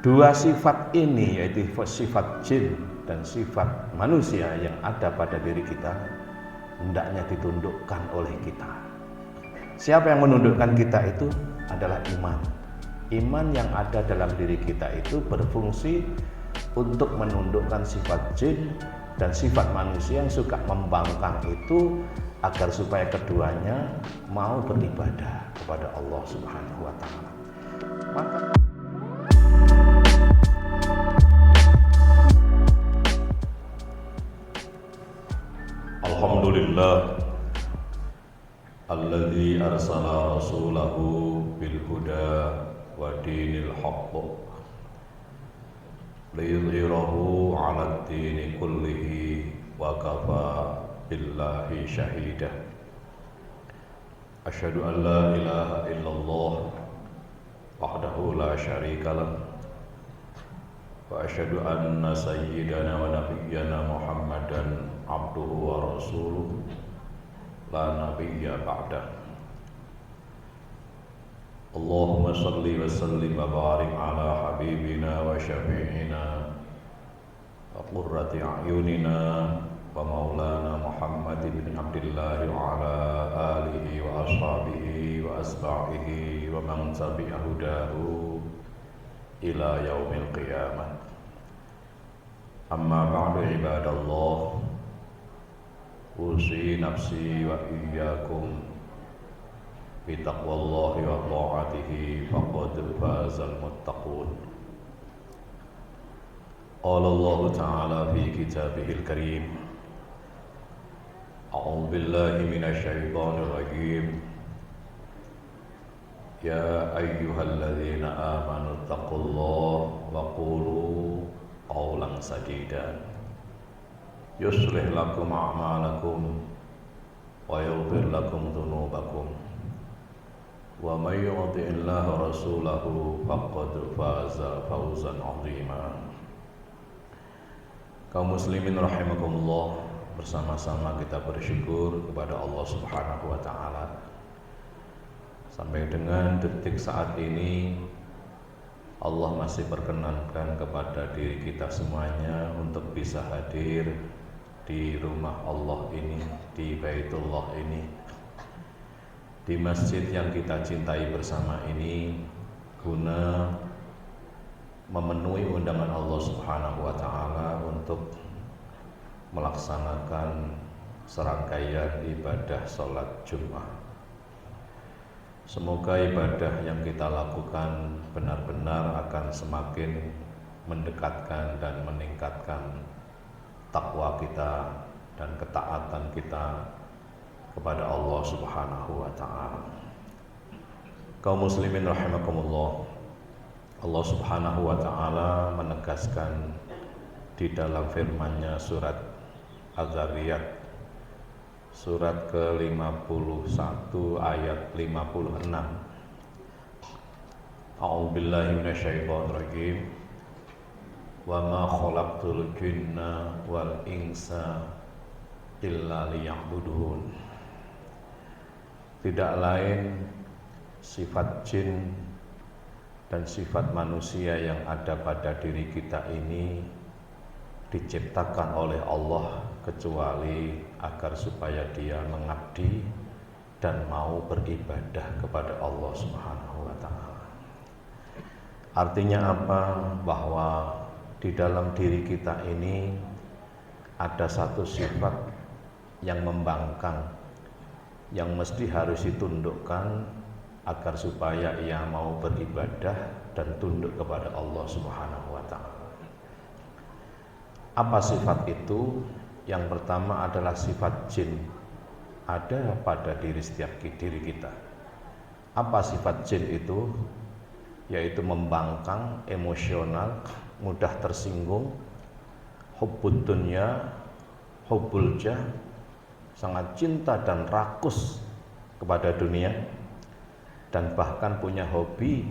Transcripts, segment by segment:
Dua sifat ini, yaitu sifat jin dan sifat manusia yang ada pada diri kita, hendaknya ditundukkan oleh kita. Siapa yang menundukkan kita itu adalah iman. Iman yang ada dalam diri kita itu berfungsi untuk menundukkan sifat jin dan sifat manusia yang suka membangkang itu, agar supaya keduanya mau beribadah kepada Allah Subhanahu wa Ta'ala. Maka Alhamdulillah alladzi arsala rasulahu bil huda wa dinil haqq liyudhhirahu 'alad dini kullihi wa kafa billahi syahida. Asyhadu an la ilaha illallah wahdahu la syarika lah wa asyhadu anna sayyidana wa nabiyyana Muhammadan abduhu wa rasuluh la nabiyya ba'dah. Allahumma salli wa sallim wa barik ala habibina wa syafi'ina wa qurrati a'yunina wa maulana Muhammad bin Abdullah wa ala alihi wa ashabihi wa asba'ihi wa man tabi'a hudahu ila yaumil qiyamah. Amma ba'du ibadallah, usi nafsi wa iyyakum bitaqwallahi wa ta'atihi faqad fazal muttaqun. Qala Allah Ta'ala fi kitabihil karim, a'udzu billahi minasy syaithanir rajim. Ya ayyuhalladzina amanu taqullaha wa qulu qawlan sadida yuslih lakum a'malakum wa yaghfir lakum dhunubakum wa may yuti'illaha wa rasulahu faqad faza fawzan 'azima. Kaum muslimin rahimakumullah, bersama-sama kita bersyukur kepada Allah Subhanahu wa Ta'ala. Sampai dengan detik saat ini Allah masih perkenankan kepada diri kita semuanya untuk bisa hadir di rumah Allah ini, di Baitullah ini, di masjid yang kita cintai bersama ini, guna memenuhi undangan Allah Subhanahu wa Ta'ala untuk melaksanakan serangkaian ibadah sholat Jumat. Semoga ibadah yang kita lakukan benar-benar akan semakin mendekatkan dan meningkatkan takwa kita dan ketaatan kita kepada Allah Subhanahu wa Ta'ala. Kaum muslimin rahimakumullah, Allah Subhanahu wa Ta'ala menegaskan di dalam firman-Nya surat Az-Zariyat surat ke-51 ayat 56. A'udzubillahi minasyaitonir rajim. Wa ma khalaqtul jinna wal insa illa liya'budun. Tidak lain sifat jin dan sifat manusia yang ada pada diri kita ini diciptakan oleh Allah kecuali agar supaya dia mengabdi dan mau beribadah kepada Allah Subhanahu wa Ta'ala. Artinya apa? Bahwa di dalam diri kita ini ada satu sifat yang membangkang, yang mesti harus ditundukkan agar supaya ia mau beribadah dan tunduk kepada Allah Subhanahu wa Ta'ala. Apa sifat itu? Yang pertama adalah sifat jin, ada pada setiap diri kita. Apa sifat jin itu? Yaitu membangkang, emosional, mudah tersinggung, hubbud dunya, hubbul jah, sangat cinta dan rakus kepada dunia, dan bahkan punya hobi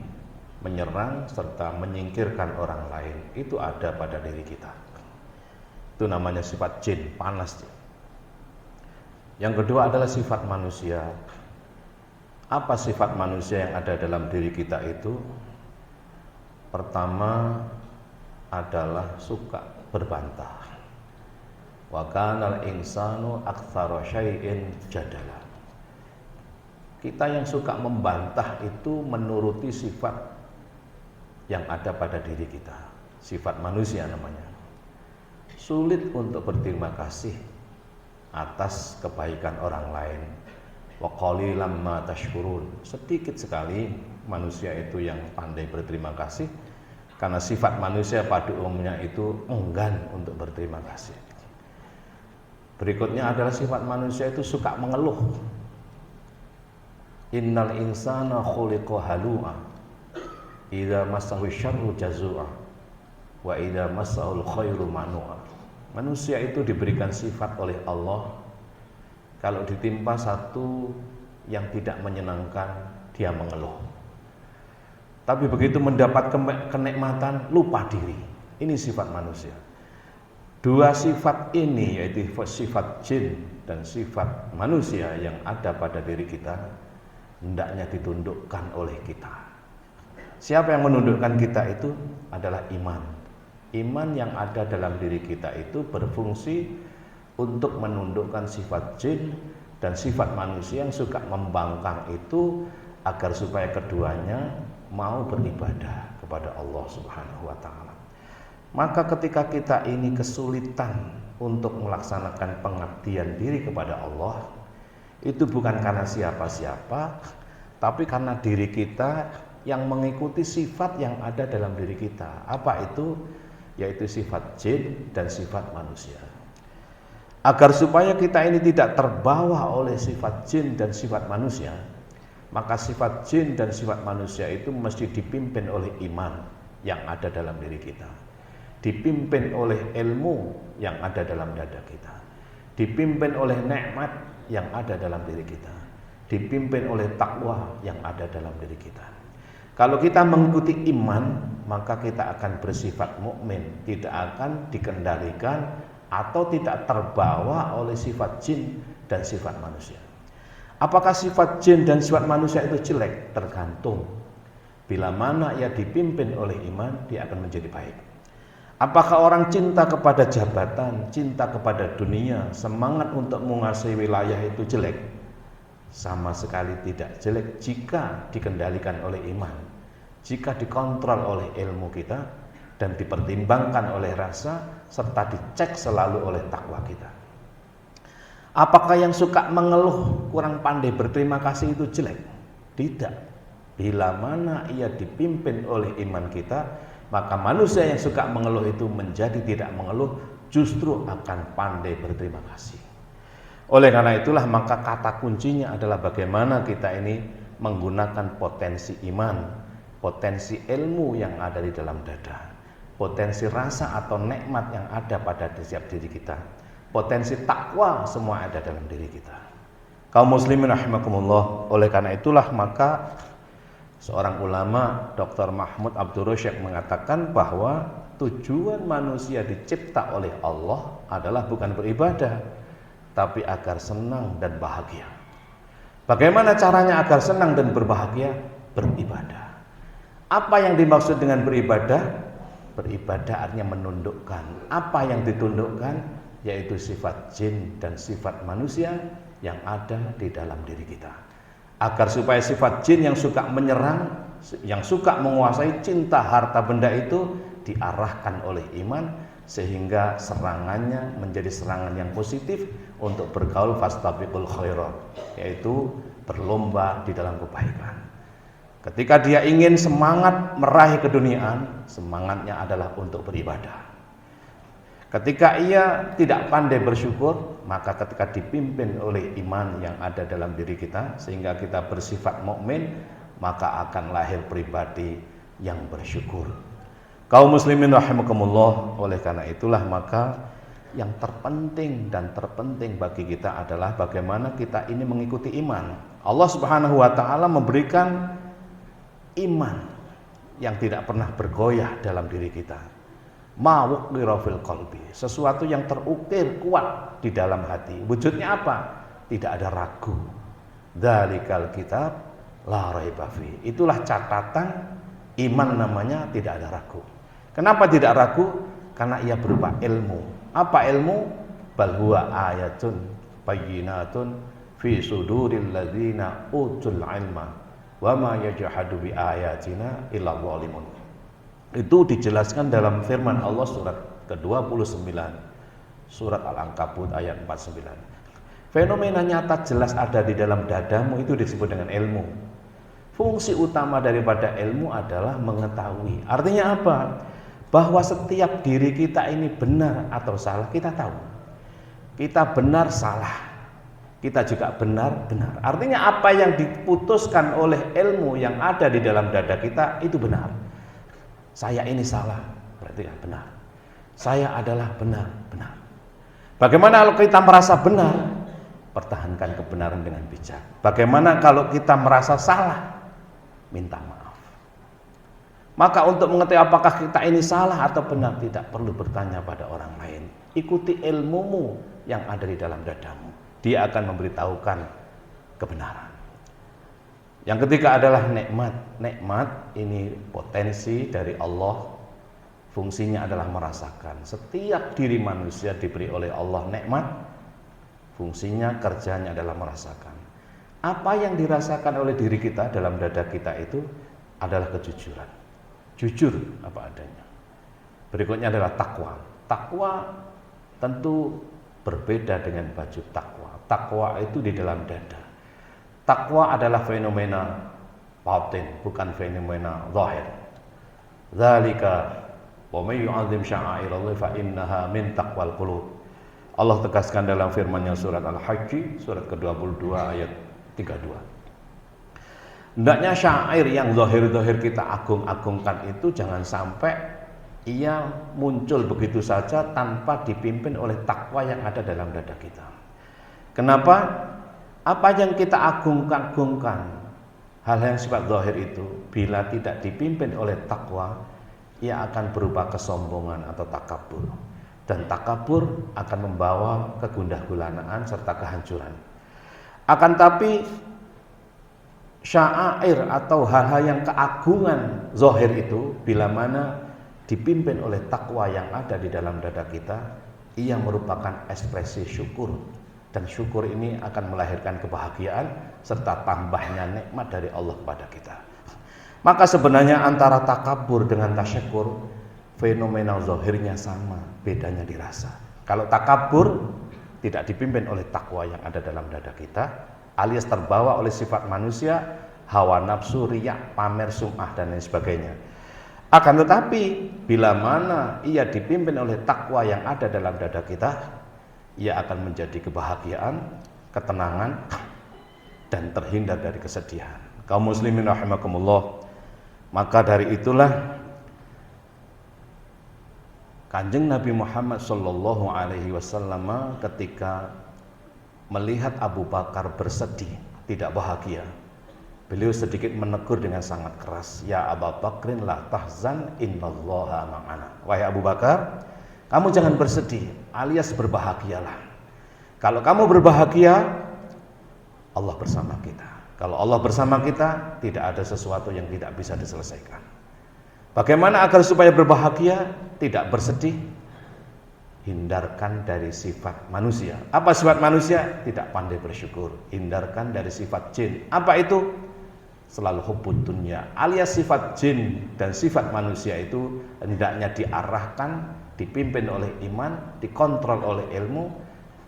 menyerang serta menyingkirkan orang lain. Itu ada pada diri kita. Itu namanya sifat jin, panas. Yang kedua adalah sifat manusia. Apa sifat manusia yang ada dalam diri kita itu? Pertama adalah suka berbantah. Wa kanal insanu aktsara syai'in jadala. Kita yang suka membantah itu menuruti sifat yang ada pada diri kita, sifat manusia namanya. Sulit untuk berterima kasih atas kebaikan orang lain. Wa qalilan ma tashkurun. Sedikit sekali manusia itu yang pandai berterima kasih, karena sifat manusia pada umumnya itu enggan untuk berterima kasih. Berikutnya adalah sifat manusia itu suka mengeluh. Innal insana khuliqa halu'a idza massahu syarru jazua wa idza massahul khairu manu'a. Manusia itu diberikan sifat oleh Allah, kalau ditimpa satu yang tidak menyenangkan dia mengeluh. Tapi begitu mendapat kenikmatan lupa diri. Ini sifat manusia. Dua sifat ini, yaitu sifat jin dan sifat manusia yang ada pada diri kita, hendaknya ditundukkan oleh kita. Siapa yang menundukkan kita itu adalah iman. Iman yang ada dalam diri kita itu berfungsi untuk menundukkan sifat jin dan sifat manusia yang suka membangkang itu, agar supaya keduanya mau beribadah kepada Allah Subhanahu wa ta'ala. Maka ketika kita ini kesulitan untuk melaksanakan pengabdian diri kepada Allah, itu bukan karena siapa-siapa, tapi karena diri kita yang mengikuti sifat yang ada dalam diri kita. Apa itu? Yaitu sifat jin dan sifat manusia. Agar supaya kita ini tidak terbawa oleh sifat jin dan sifat manusia, maka sifat jin dan sifat manusia itu mesti dipimpin oleh iman yang ada dalam diri kita, dipimpin oleh ilmu yang ada dalam dada kita, dipimpin oleh nikmat yang ada dalam diri kita, dipimpin oleh takwa yang ada dalam diri kita. Kalau kita mengikuti iman, maka kita akan bersifat mukmin, tidak akan dikendalikan atau tidak terbawa oleh sifat jin dan sifat manusia. Apakah sifat jin dan sifat manusia itu jelek? Tergantung. Bila mana ia dipimpin oleh iman, dia akan menjadi baik. Apakah orang cinta kepada jabatan, cinta kepada dunia, semangat untuk menguasai wilayah itu jelek? Sama sekali tidak jelek jika dikendalikan oleh iman, jika dikontrol oleh ilmu kita dan dipertimbangkan oleh rasa, serta dicek selalu oleh takwa kita. Apakah yang suka mengeluh, kurang pandai berterima kasih itu jelek? Tidak. Bila mana ia dipimpin oleh iman kita, maka manusia yang suka mengeluh itu menjadi tidak mengeluh, justru akan pandai berterima kasih. Oleh karena itulah maka kata kuncinya adalah bagaimana kita ini menggunakan potensi iman, potensi ilmu yang ada di dalam dada, potensi rasa atau nikmat yang ada pada setiap diri kita, potensi takwa semua ada dalam diri kita. Kaum muslimin rahimakumullah, oleh karena itulah maka seorang ulama, Dr. Mahmud Abdul Rasyid, mengatakan bahwa tujuan manusia dicipta oleh Allah adalah bukan beribadah, tapi agar senang dan bahagia. Bagaimana caranya agar senang dan berbahagia? Beribadah. Apa yang dimaksud dengan beribadah? Beribadah artinya menundukkan. Apa yang ditundukkan? Yaitu sifat jin dan sifat manusia yang ada di dalam diri kita. Agar supaya sifat jin yang suka menyerang, yang suka menguasai cinta harta benda itu diarahkan oleh iman, sehingga serangannya menjadi serangan yang positif untuk bergaul fastabiqul khairat, yaitu berlomba di dalam kebaikan. Ketika dia ingin semangat meraih keduniaan, semangatnya adalah untuk beribadah. Ketika ia tidak pandai bersyukur, maka ketika dipimpin oleh iman yang ada dalam diri kita sehingga kita bersifat mukmin, maka akan lahir pribadi yang bersyukur. Kaum muslimin rahimakumullah, oleh karena itulah maka yang terpenting dan terpenting bagi kita adalah bagaimana kita ini mengikuti iman. Allah Subhanahu wa ta'ala memberikan iman yang tidak pernah bergoyah dalam diri kita. Ma wuqira fil qalbi, sesuatu yang terukir kuat di dalam hati. Wujudnya apa? Tidak ada ragu. Dzalikal kitab la raiba fi. Itulah catatan Iman namanya tidak ada ragu. Kenapa tidak ragu? Karena ia berupa ilmu. Apa ilmu? Bal huwa ayatun bayyinatun fi suduril ladzina utul ilma wa ma yajhadu bi ayatina illa zalimun. Itu dijelaskan dalam firman Allah surat ke-29, surat Al-Ankabut ayat 49. Fenomena nyata jelas ada di dalam dadamu itu disebut dengan ilmu. Fungsi utama daripada ilmu adalah mengetahui. Artinya apa? Bahwa setiap diri kita ini benar atau salah kita tahu. Kita benar salah, kita juga benar benar. Artinya apa yang diputuskan oleh ilmu yang ada di dalam dada kita itu benar. Saya ini salah, berarti ya benar. Saya adalah benar benar. Bagaimana kalau kita merasa benar? Pertahankan kebenaran dengan bijak. Bagaimana kalau kita merasa salah? Minta maaf. Maka untuk mengetahui apakah kita ini salah atau benar, tidak perlu bertanya pada orang lain. Ikuti ilmumu yang ada di dalam dadamu. Dia akan memberitahukan kebenaran. Yang ketiga adalah nikmat. Nikmat ini potensi dari Allah. Fungsinya adalah merasakan. Setiap diri manusia diberi oleh Allah nikmat. Fungsinya, kerjanya adalah merasakan. Apa yang dirasakan oleh diri kita dalam dada kita itu adalah kejujuran. Jujur apa adanya. Berikutnya adalah takwa. Takwa tentu berbeda dengan baju takwa. Takwa itu di dalam dada. Takwa adalah fenomena batin, bukan fenomena zahir. Dzalika wa may yu'azzim sya'airallahi fa innaha min taqwal qulub. Allah tegaskan dalam firman-Nya surat Al-Hajj surat ke-22 ayat 32. Hendaknya syair yang zahir-zahir kita agung-agungkan itu jangan sampai ia muncul begitu saja tanpa dipimpin oleh takwa yang ada dalam dada kita. Kenapa? Apa yang kita agungkan, hal yang sifat zahir itu bila tidak dipimpin oleh takwa, ia akan berupa kesombongan atau takabur. Dan takabur akan membawa kegundah-gulanaan serta kehancuran. Akan tapi syair atau hal-hal yang keagungan zahir itu bila mana dipimpin oleh takwa yang ada di dalam dada kita, ia merupakan ekspresi syukur. Dan syukur ini akan melahirkan kebahagiaan serta tambahnya nikmat dari Allah kepada kita. Maka sebenarnya antara takabur dengan tasyakur, fenomena zahirnya sama, bedanya dirasa. Kalau takabur tidak dipimpin oleh takwa yang ada dalam dada kita, alias terbawa oleh sifat manusia, hawa nafsu, riya, pamer, sum'ah dan lain sebagainya. Akan tetapi bila mana ia dipimpin oleh takwa yang ada dalam dada kita, ia akan menjadi kebahagiaan, ketenangan, dan terhindar dari kesedihan. Kaum muslimin rahimakumullah. Maka dari itulah Kanjeng Nabi Muhammad sallallahu alaihi wasallam ketika melihat Abu Bakar bersedih, tidak bahagia, beliau sedikit menegur dengan sangat keras, "Ya Abu Bakrin la tahzan innallaha ma'ana." Wahai Abu Bakar, kamu jangan bersedih, alias berbahagialah. Kalau kamu berbahagia, Allah bersama kita. Kalau Allah bersama kita, tidak ada sesuatu yang tidak bisa diselesaikan. Bagaimana agar supaya berbahagia, tidak bersedih? Hindarkan dari sifat manusia. Apa sifat manusia? Tidak pandai bersyukur. Hindarkan dari sifat jin. Apa itu? Selalu hubbud dunya, alias sifat jin dan sifat manusia itu hendaknya diarahkan, dipimpin oleh iman, dikontrol oleh ilmu,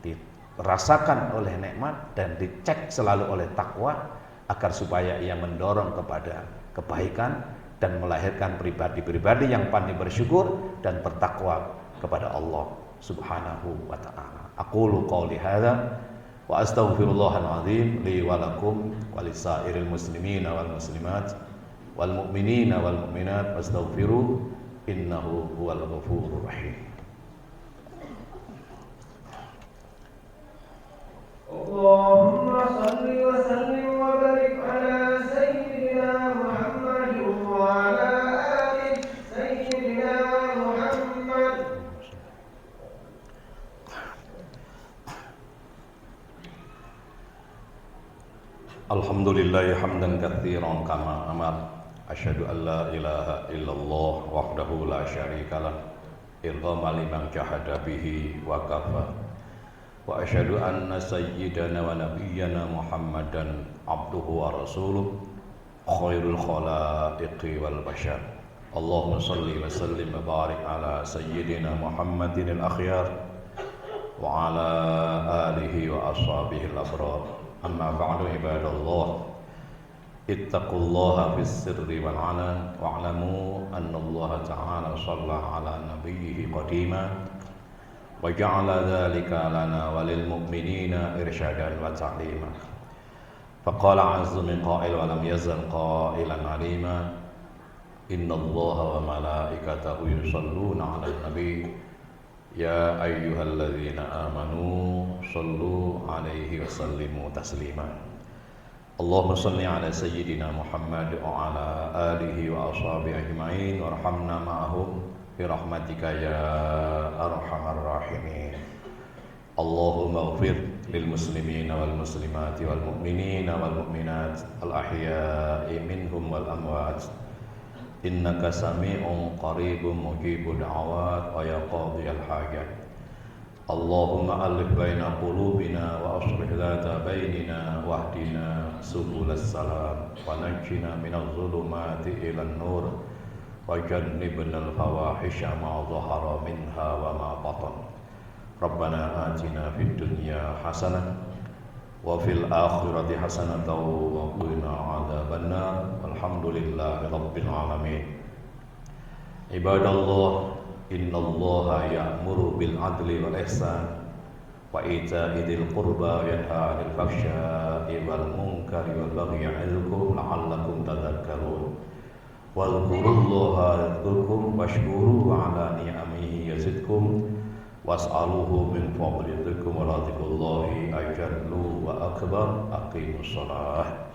dirasakan oleh nikmat, dan dicek selalu oleh takwa agar supaya ia mendorong kepada kebaikan dan melahirkan pribadi-pribadi yang pandai bersyukur dan bertakwa kepada Allah Subhanahu wa taala. Aqulu qouli hadza wa astaghfirullahal azim li wa lakum wa lisairil muslimina wal muslimat wal mu'minina wal mu'minat wastaghfiru innahu huwal ghafurur rahim. Allahumma shalli wa sallim wa barik ala sayyidina Muhammad wa ala ali sayyidina Muhammad. Alhamdulillah hamdan katsiran kama amar Asyhadu an la ilaha illallah wahdahu la syarikalah irghama liman jahada bihi wa kafa. Wa asyhadu anna sayyidana wa nabiyyana Muhammadan abduhu wa rasuluh khairul khalaiqi wal bashar. Allahumma salli wa sallim wa barik ala sayyidina Muhammadin al-akhyar wa ala alihi wa ashabihi al-abrar. Amma ba'du ibadallah, ittaqullaha fis sirri wal 'alan wa'lamu anna Allah ta'ala shalla 'ala nabiyhi qadima wa ja'ala dzalika lana walil mu'minina irsyadan wa ta'lima. Faqala 'azza min qa'il wa lam yazal qa'ilan 'alima innallaha wa malaikatahu yusholluna 'alan nabiy ya ayyuhalladzina amanu shallu 'alaihi wa sallimu taslima. Allahumma salli ala sayyidina Muhammad wa ala alihi wa ashabihi ajma'in warhamna ma'ahum bi rahmatika ya arhamar rahimin. Allahumma ighfir lil muslimina wal muslimati wal mu'minina wal mu'minat al ahya'i minhum wal amwat innaka sami'un qaribun mujibud da'awat wa ya qadhiyal hajat. Allahumma alif baina qulubina wa aslih dhata bainina wahdina subulas salam wa najjina minadh dhulumati ilan nur wa jannibna al-fawahisha ma dhahara minha wa ma batan. Rabbana atina fid dunya hasanah wa fil akhirati hasanah wa qina adzabannar. Walhamdulillahi rabbil alamin. Ibadallah, innallaha ya'muru bil 'adli wal ihsan wa ita'i dzil qurba wa yanha 'anil fahsya'i wal munkari wal baghi ya'idukum la'allakum tadhakkarun. Wadhkurullaha yadhkurkum washkuruhu 'ala ni'amihi yazidkum was'aluhu min fadlikum wa radhikullahi ajallu wa akbar. Aqimus shalah.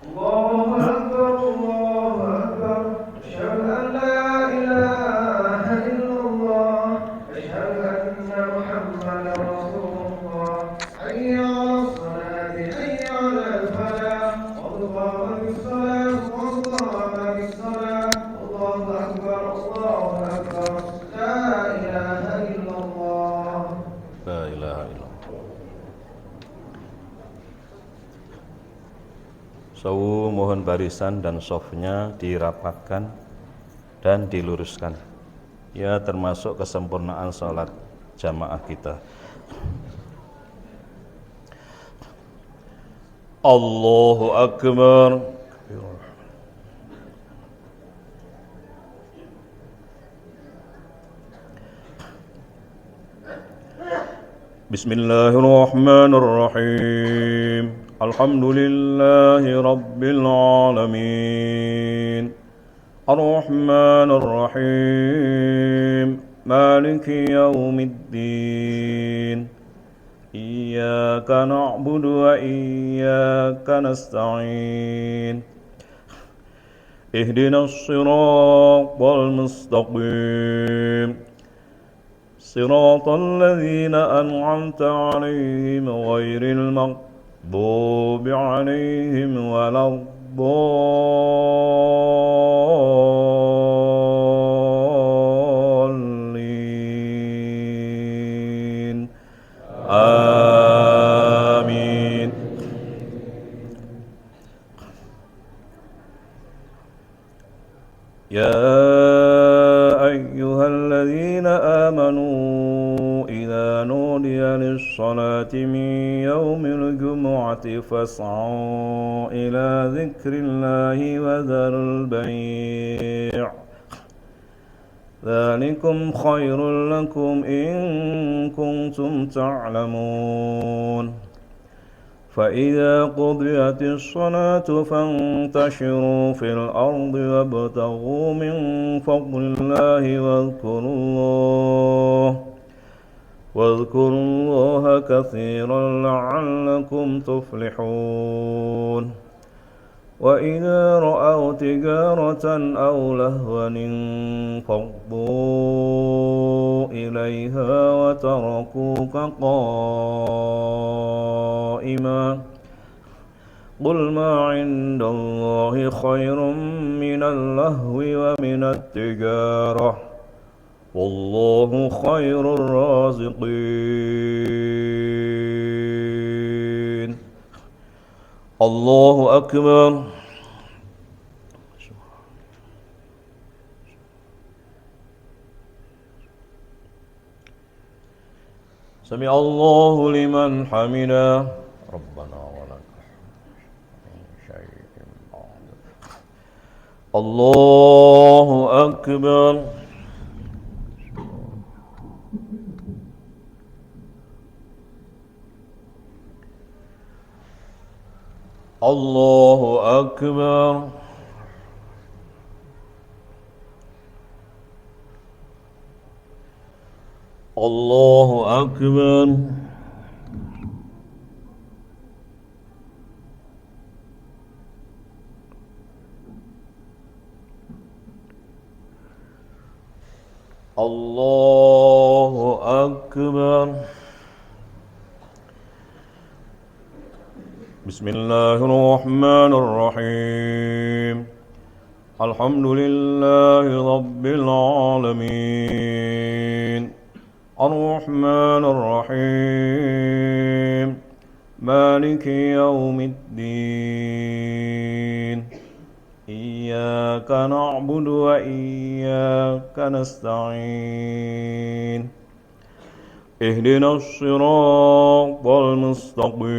Allahu Akbar, Allahu Akbar. Asyhadu an la ilaha illallah. Asyhadu anna Muhammadar Rasulullah. Hayya 'alas salati, hayya 'alal falah. Qad qamatis salah, qad qamatis salah. Allahu Akbar, Allahu Akbar. La ilaha illallah. La ilaha illallah. Sawu mohon barisan dan shofnya dirapatkan dan diluruskan. Ya, termasuk kesempurnaan sholat jamaah kita. Allahu Akbar. Bismillahirrahmanirrahim. Alhamdulillahi rabbil alamin. Ar-Rahmanir Rahim. Maliki yaumiddin. Iyyaka na'budu wa iyyaka nasta'in. Ihdinas siratal mustaqim. Siratal ladzina an'amta 'alaihim ghairil maghdubi 'alaihim waladdallin. Amin. Ya ayyuhalladzina amanu idza nudiya lis-salati min yaumil jumu'ati fas'au ila dzikrillahi wa dzarul bai'. Dzalikum khairul lakum in kuntum ta'lamun. فإذا قضيت الصلاة فانتشروا في الأرض وابتغوا من فضل الله واذكروا الله كثيرا لعلكم تفلحون. وإذا رأوا تجارة أو لهوا انفضوا إليها وتركوك قائما قل ما عند الله خير من اللهو ومن التجارة والله خير الرازقين. الله أكبر. سمع الله لمن حمده. ربنا ولك شيء بعد. الله أكبر. الله أكبر. الله أكبر. الله أكبر. بسم الله الرحمن الرحيم. الحمد لله رب العالمين الرحمن الرحيم مالك يوم الدين إياك نعبد وإياك نستعين اهدنا الصراط المستقيم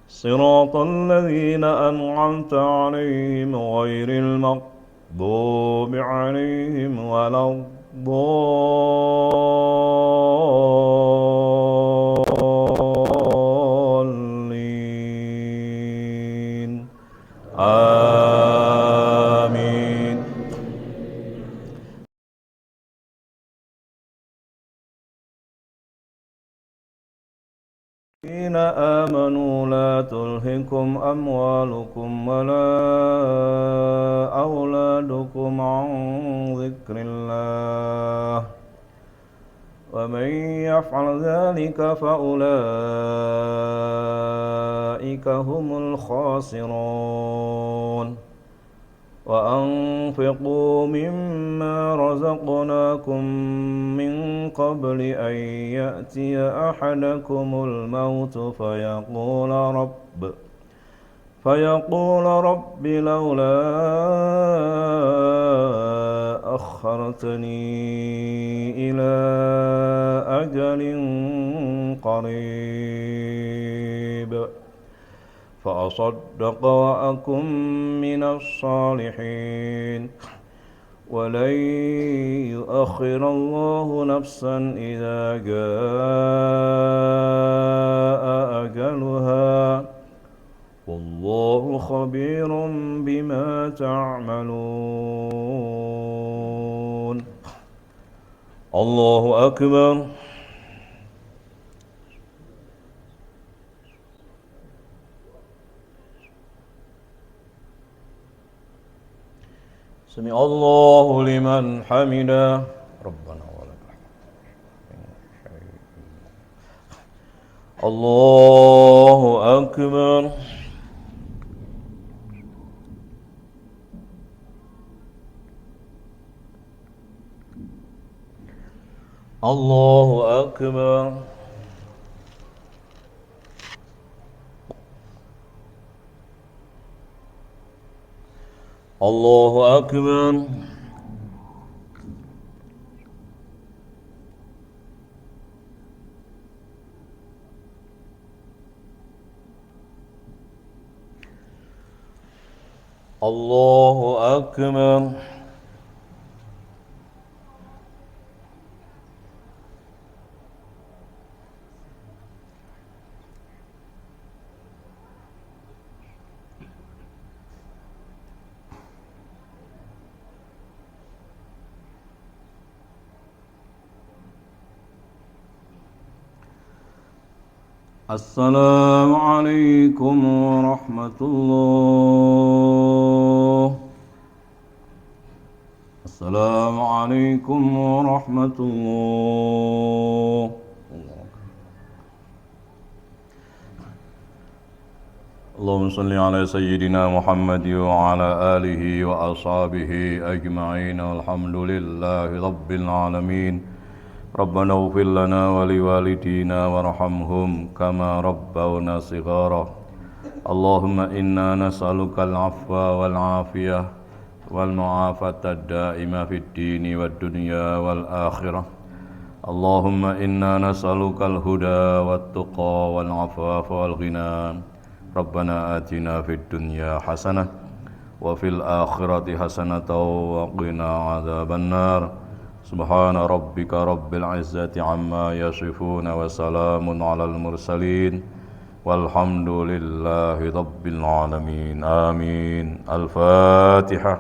صراط الذين أنعمت عليهم غير المغضوب عليهم ولا الضالين آمين. الذين آمنوا لا تلهكم أموالكم ولا أولادكم عن ذكر الله ومن يفعل ذلك فأولئك هم الخاسرون. وأنفقوا مما رزقناكم من قبل أن يأتي أحدكم الموت فيقول رب لولا أخرتني إلى أجل قريب فأصدق وأكن من الصالحين ولن يؤخر الله نفسا إذا جاء أجلها والله خبير بما تعملون. الله أكبر. سمع الله لمن حمده. ربنا ولك الحمد. الله أكبر. الله أكبر. الله أكبر. الله أكبر. السلام عليكم ورحمة الله. السلام عليكم ورحمة الله. اللهم صل على سيدنا محمد وعلى آله وأصحابه أجمعين والحمد لله رب العالمين ربنا اغفر لنا ولوالدينا وارحمهم كما ربونا صغارا اللهم إنا نسألك العفو والعافية والمعافاة الدائمة في الدين والدنيا والآخرة اللهم إنا نسألك الهدى والتقى والعفاف والغنى ربنا آتنا في الدنيا حسنة وفي الآخرة حسنة وقنا عذاب النار سبحان ربك رب العزة عما يصفون وسلام على المرسلين والحمد لله رب العالمين آمين الفاتحة